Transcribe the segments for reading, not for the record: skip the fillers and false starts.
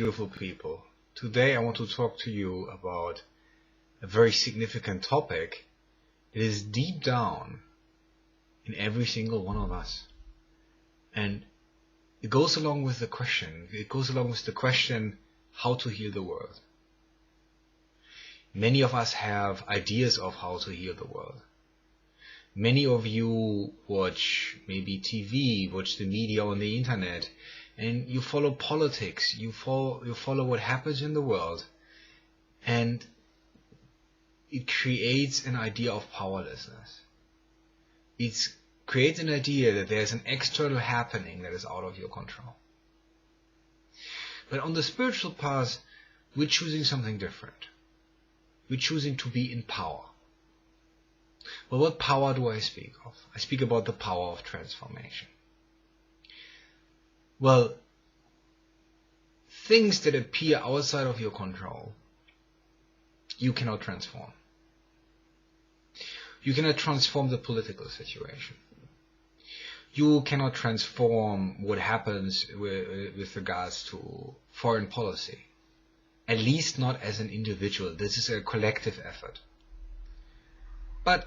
beautiful people. Today I want to talk to you about a very significant topic that is deep down in every single one of us. And it goes along with the question, how to heal the world. Many of us have ideas of how to heal the world. Many of you watch maybe TV, watch the media on the internet, and you follow politics, you follow what happens in the world, and it creates an idea of powerlessness. It creates an idea that there's an external happening that is out of your control. But on the spiritual path, we're choosing something different. We're choosing to be in power. Well, what power do I speak of? I speak about the power of transformation. Well, things that appear outside of your control, you cannot transform. You cannot transform the political situation. You cannot transform what happens with regards to foreign policy. At least not as an individual. This is a collective effort. But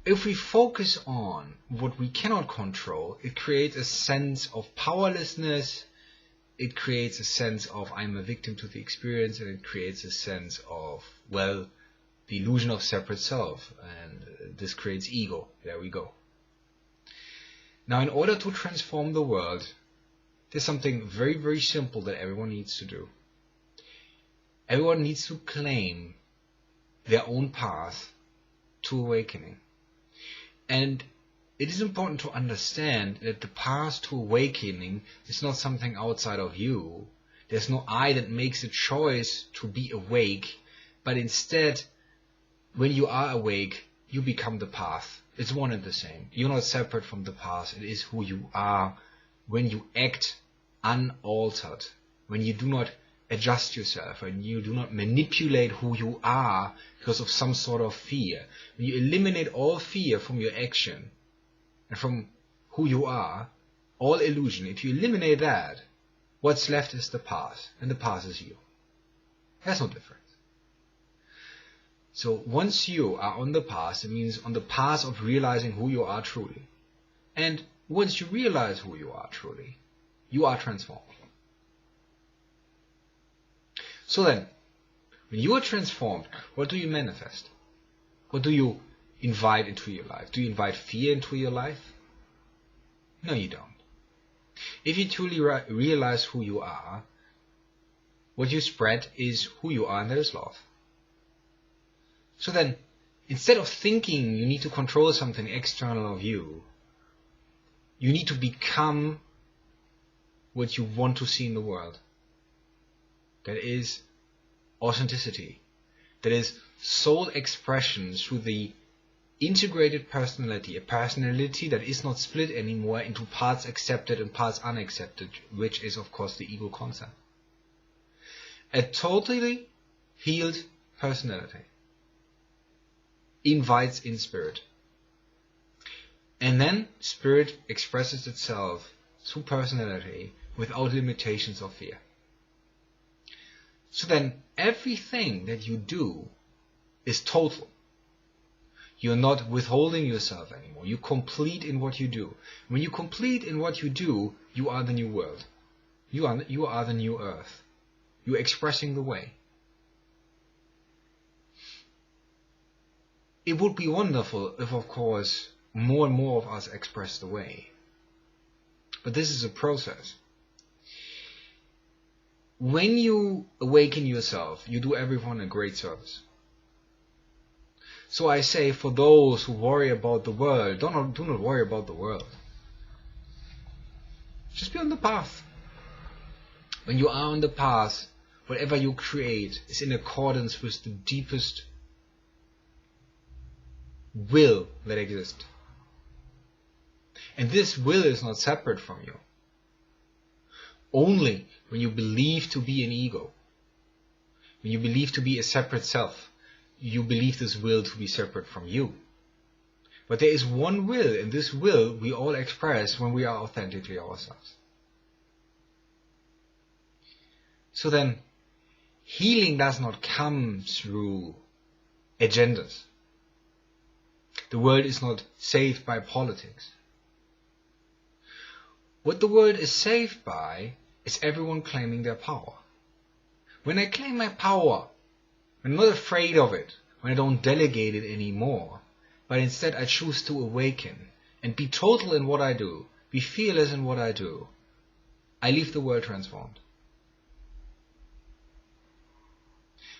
if we focus on what we cannot control, it creates a sense of powerlessness, it creates a sense of I'm a victim to the experience, and it creates a sense of, well, the illusion of separate self, and this creates ego. There we go. Now, in order to transform the world, there's something very, very simple that everyone needs to do. Everyone needs to claim their own path to awakening. And it is important to understand that the path to awakening is not something outside of you. There's no I that makes a choice to be awake, but instead, when you are awake, you become the path. It's one and the same. You're not separate from the path. It is who you are when you act unaltered, when you do not adjust yourself, when you do not manipulate who you are because of some sort of fear. When you eliminate all fear from your action and from who you are, all illusion, if you eliminate that, what's left is the path, and the path is you. There's no difference. So once you are on the path, it means on the path of realizing who you are truly. And once you realize who you are truly, you are transformed. So then, when you are transformed, what do you manifest? What do you invite into your life? Do you invite fear into your life? No, you don't. If you truly realize who you are, what you spread is who you are, and that is love. So then, instead of thinking you need to control something external of you, you need to become what you want to see in the world. That is authenticity. That is soul expression through the integrated personality. A personality that is not split anymore into parts accepted and parts unaccepted, which is of course the ego concept. A totally healed personality invites in spirit. And then spirit expresses itself through personality without limitations of fear. So then everything that you do is total. You're not withholding yourself anymore. You complete in what you do. When you complete in what you do, you are the new world. You are the new earth. You're expressing the way. It would be wonderful if, of course, more and more of us express the way. But this is a process. When you awaken yourself, you do everyone a great service. So I say, for those who worry about the world, do not worry about the world. Just be on the path. When you are on the path, whatever you create is in accordance with the deepest will that exists. And this will is not separate from you. Only when you believe to be an ego, when you believe to be a separate self, you believe this will to be separate from you. But there is one will, and this will we all express when we are authentically ourselves. So then, healing does not come through agendas. The world is not saved by politics. What the world is saved by is everyone claiming their power. When I claim my power, I'm not afraid of it, when I don't delegate it anymore, but instead I choose to awaken and be total in what I do, be fearless in what I do, I leave the world transformed.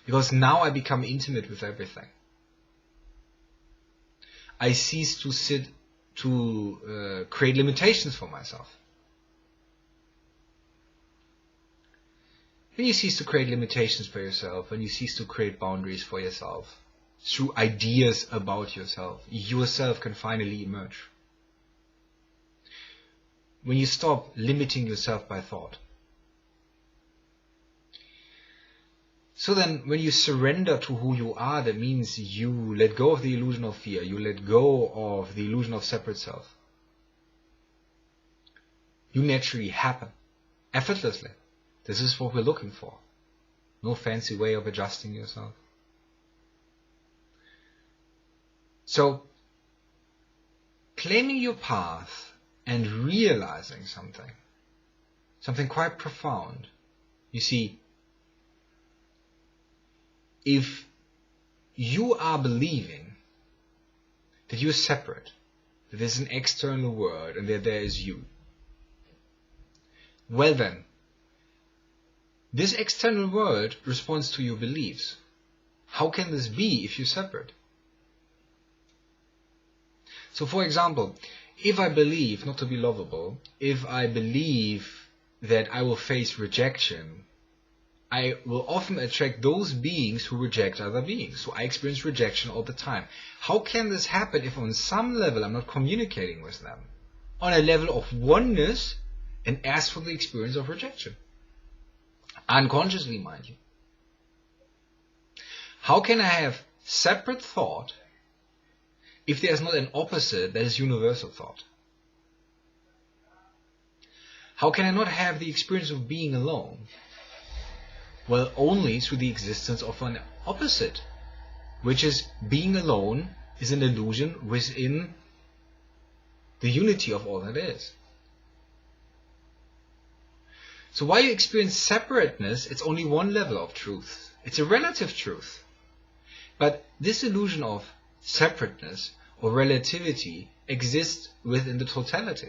Because now I become intimate with everything. I cease to create limitations for myself. When you cease to create limitations for yourself, when you cease to create boundaries for yourself, through ideas about yourself can finally emerge. When you stop limiting yourself by thought. So then, when you surrender to who you are, that means you let go of the illusion of fear, you let go of the illusion of separate self. You naturally happen, effortlessly. This is what we're looking for. No fancy way of adjusting yourself. So, claiming your path and realizing something quite profound. You see, if you are believing that you're separate, that there's an external world and that there is you, well then, this external world responds to your beliefs. How can this be if you're separate? So for example, if I believe not to be lovable, if I believe that I will face rejection, I will often attract those beings who reject other beings. So I experience rejection all the time. How can this happen if on some level I'm not communicating with them? On a level of oneness and ask for the experience of rejection. Unconsciously, mind you. How can I have separate thought if there is not an opposite that is universal thought? How can I not have the experience of being alone? Well, only through the existence of an opposite, which is being alone is an illusion within the unity of all that is. So while you experience separateness, it's only one level of truth. It's a relative truth. But this illusion of separateness or relativity exists within the totality.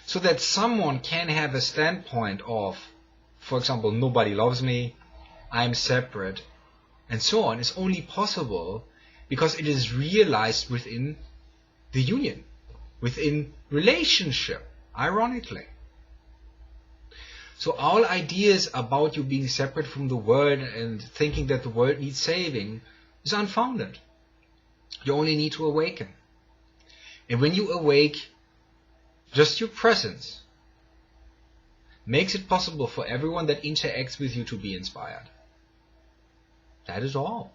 So that someone can have a standpoint of, for example, nobody loves me, I'm separate, and so on, is only possible because it is realized within the union, within relationship, ironically. So all ideas about you being separate from the world and thinking that the world needs saving is unfounded. You only need to awaken. And when you awake, just your presence makes it possible for everyone that interacts with you to be inspired. That is all.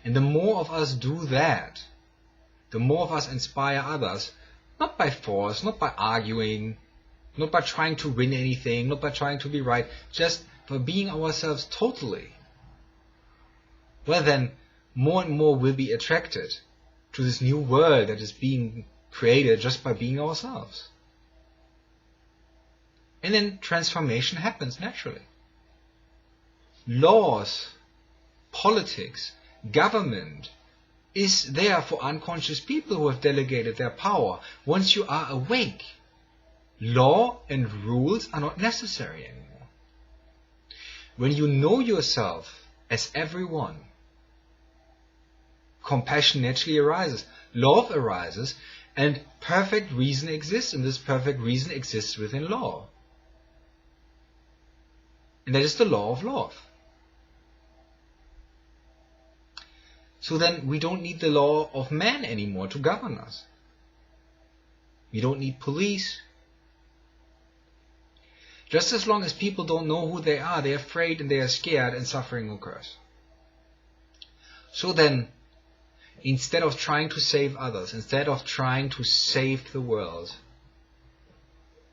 And the more of us do that, the more of us inspire others, not by force, not by arguing, not by trying to win anything, not by trying to be right, just by being ourselves totally. Well then, more and more will be attracted to this new world that is being created just by being ourselves. And then transformation happens naturally. Laws, politics, government is there for unconscious people who have delegated their power. Once you are awake, law and rules are not necessary anymore. When you know yourself as everyone, compassion naturally arises, love arises, and perfect reason exists, and this perfect reason exists within law. And that is the law of love. So then we don't need the law of man anymore to govern us. We don't need police. Just as long as people don't know who they are, they're afraid and they are scared, and suffering occurs. So then, instead of trying to save others, instead of trying to save the world,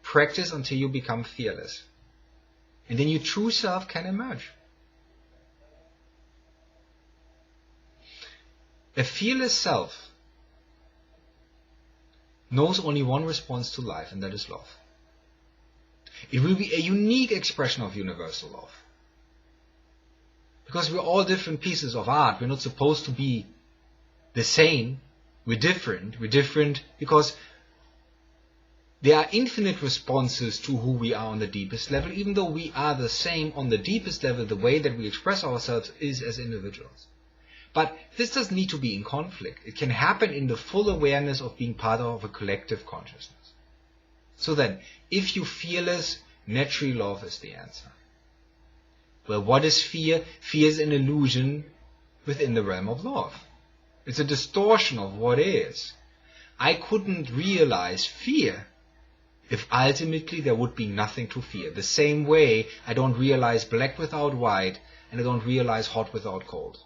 practice until you become fearless. And then your true self can emerge. A fearless self knows only one response to life, and that is love. It will be a unique expression of universal love. Because we're all different pieces of art. We're not supposed to be the same. We're different. We're different because there are infinite responses to who we are on the deepest level. Even though we are the same on the deepest level, the way that we express ourselves is as individuals. But this doesn't need to be in conflict. It can happen in the full awareness of being part of a collective consciousness. So then, if you're fearless, naturally love is the answer. Well, what is fear? Fear is an illusion within the realm of love. It's a distortion of what is. I couldn't realize fear if ultimately there would be nothing to fear. The same way I don't realize black without white, and I don't realize hot without cold.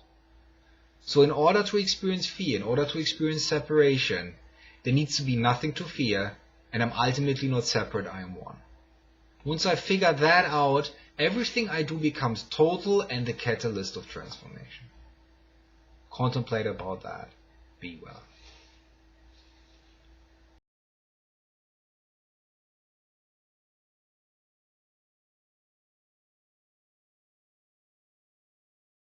So in order to experience fear, in order to experience separation, there needs to be nothing to fear, and I'm ultimately not separate, I am one. Once I figure that out, everything I do becomes total and the catalyst of transformation. Contemplate about that. Be well.